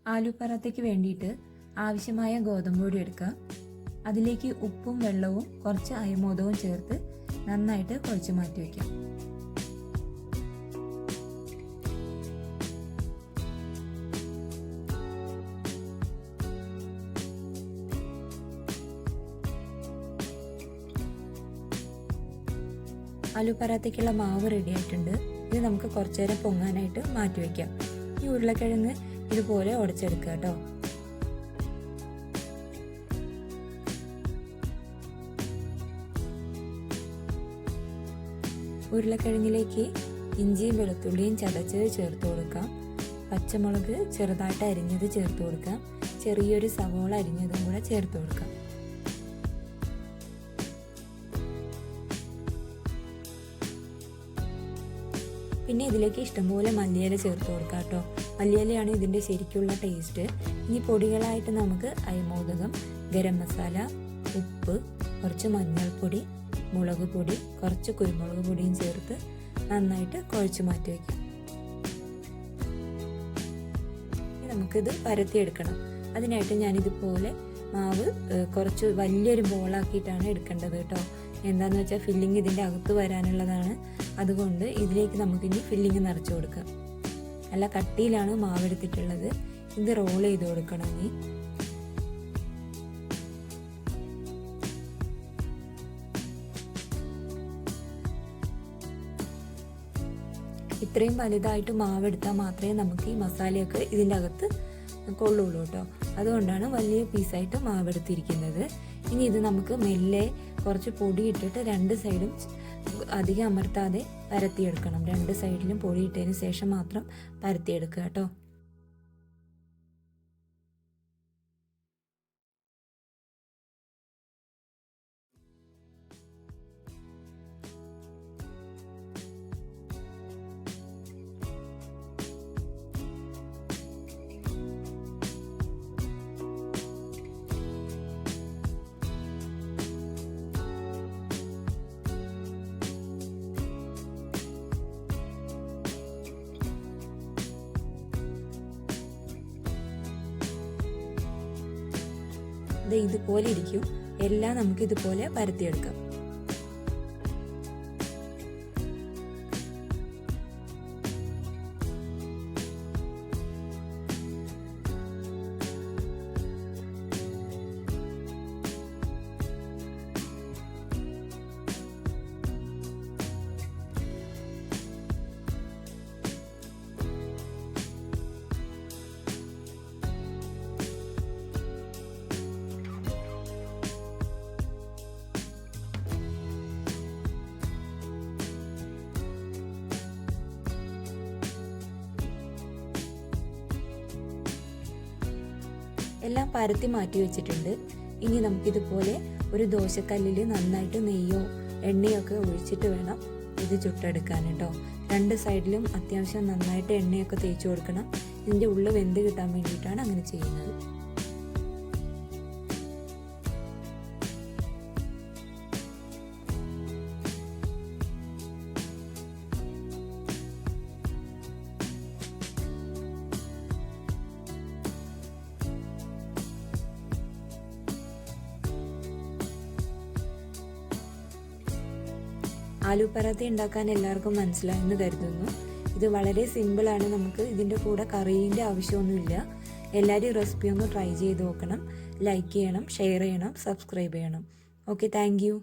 ആലു പറാത്തയ്ക്ക് വേണ്ടിയിട്ട് ആവശ്യമായ ഗോതമ്പ് പൊടി എടുക്കുക. അതിലേക്ക് ഉപ്പും വെള്ളവും കുറച്ച് അയമോദവും ചേർത്ത് നന്നായിട്ട് കുഴച്ച് മാറ്റി വയ്ക്കാം. ആലു പറാത്തയ്ക്കുള്ള മാവ് റെഡി ആയിട്ടുണ്ട്. ഇത് നമുക്ക് കുറച്ചു നേരം പൊങ്ങാനായിട്ട് മാറ്റി വയ്ക്കാം. ഈ ഉരുളക്കിഴങ്ങ് ഇതുപോലെ ഉടച്ചെടുക്കുക കേട്ടോ. ഉരുളക്കിഴങ്ങിലേക്ക് ഇഞ്ചിയും വെളുത്തുള്ളിയും ചതച്ചത് ചേർത്ത് കൊടുക്കാം. പച്ചമുളക് ചെറുതായിട്ട് അരിഞ്ഞത് ചേർത്ത് കൊടുക്കാം. ചെറിയൊരു സവോള അരിഞ്ഞതും കൂടെ ചേർത്ത് കൊടുക്കാം. പിന്നെ ഇതിലേക്ക് ഇഷ്ടംപോലെ മല്ലിയില ചേർത്ത് കൊടുക്കാം കേട്ടോ. മല്ലിയിലയാണ് ഇതിൻ്റെ ശരിക്കുള്ള ടേസ്റ്റ്. ഇനി പൊടികളായിട്ട് നമുക്ക് അയമോദകം, ഗരം മസാല, ഉപ്പ്, കുറച്ച് മഞ്ഞൾപ്പൊടി, മുളക് പൊടി, കുറച്ച് കുരുമുളക് പൊടിയും ചേർത്ത് നന്നായിട്ട് കുഴച്ച് മാറ്റി വയ്ക്കാം. നമുക്കിത് പരത്തിയെടുക്കണം. അതിനായിട്ട് ഞാനിതുപോലെ മാവ് കുറച്ച് വലിയൊരു ബോളാക്കിയിട്ടാണ് എടുക്കേണ്ടത് കേട്ടോ. എന്താന്ന് വെച്ചാൽ ഫില്ലിങ് ഇതിൻ്റെ അകത്ത് വരാനുള്ളതാണ്. അതുകൊണ്ട് ഇതിലേക്ക് നമുക്കിനി ഫില്ലിങ് നിറച്ച് കൊടുക്കാം. നല്ല കട്ടിയിലാണ് മാവ് എടുത്തിട്ടുള്ളത്. ഇത് റോൾ ചെയ്ത് കൊടുക്കണം. ഇനി ഇത്രയും വലുതായിട്ട് മാവെടുത്താൽ മാത്രമേ നമുക്ക് ഈ മസാലയൊക്കെ ഇതിൻ്റെ അകത്ത് കൊള്ളുള്ളൂ കേട്ടോ. അതുകൊണ്ടാണ് വലിയ പീസായിട്ട് മാവെടുത്തിരിക്കുന്നത്. ഇനി ഇത് നമുക്ക് മെല്ലെ കുറച്ച് പൊടി ഇട്ടിട്ട് രണ്ട് സൈഡും അധികം അമർത്താതെ പരത്തിയെടുക്കണം. രണ്ട് സൈഡിലും പൊടി ഇട്ടതിന് ശേഷം മാത്രം പരത്തിയെടുക്കുക കേട്ടോ. ഇതുപോലെ ഇരിക്കും. എല്ലാം നമുക്ക് ഇതുപോലെ പരത്തിയെടുക്കാം. എല്ലാം പരത്തി മാറ്റി വെച്ചിട്ടുണ്ട്. ഇനി നമുക്കിതുപോലെ ഒരു ദോശക്കല്ലിൽ നന്നായിട്ട് നെയ്യോ എണ്ണയോ ഒക്കെ ഒഴിച്ചിട്ട് വേണം ഇത് ചുട്ടെടുക്കാൻ കേട്ടോ. രണ്ട് സൈഡിലും അത്യാവശ്യം നന്നായിട്ട് എണ്ണയൊക്കെ തേച്ച് കൊടുക്കണം. ഇതിൻ്റെ ഉള്ളിൽ വെന്ത് കിട്ടാൻ വേണ്ടിയിട്ടാണ് അങ്ങനെ ചെയ്യുന്നത്. ആലു പറാത്ത ഉണ്ടാക്കാൻ എല്ലാവർക്കും മനസ്സിലായെന്ന് കരുതുന്നു. ഇത് വളരെ സിമ്പിളാണ്. നമുക്ക് ഇതിൻ്റെ കൂടെ കറീൻ്റെ ആവശ്യമൊന്നുമില്ല. എല്ലാവരും റെസിപ്പി ഒന്ന് ട്രൈ ചെയ്ത് നോക്കണം. ലൈക്ക് ചെയ്യണം, ഷെയർ ചെയ്യണം, സബ്സ്ക്രൈബ് ചെയ്യണം. Okay, thank you.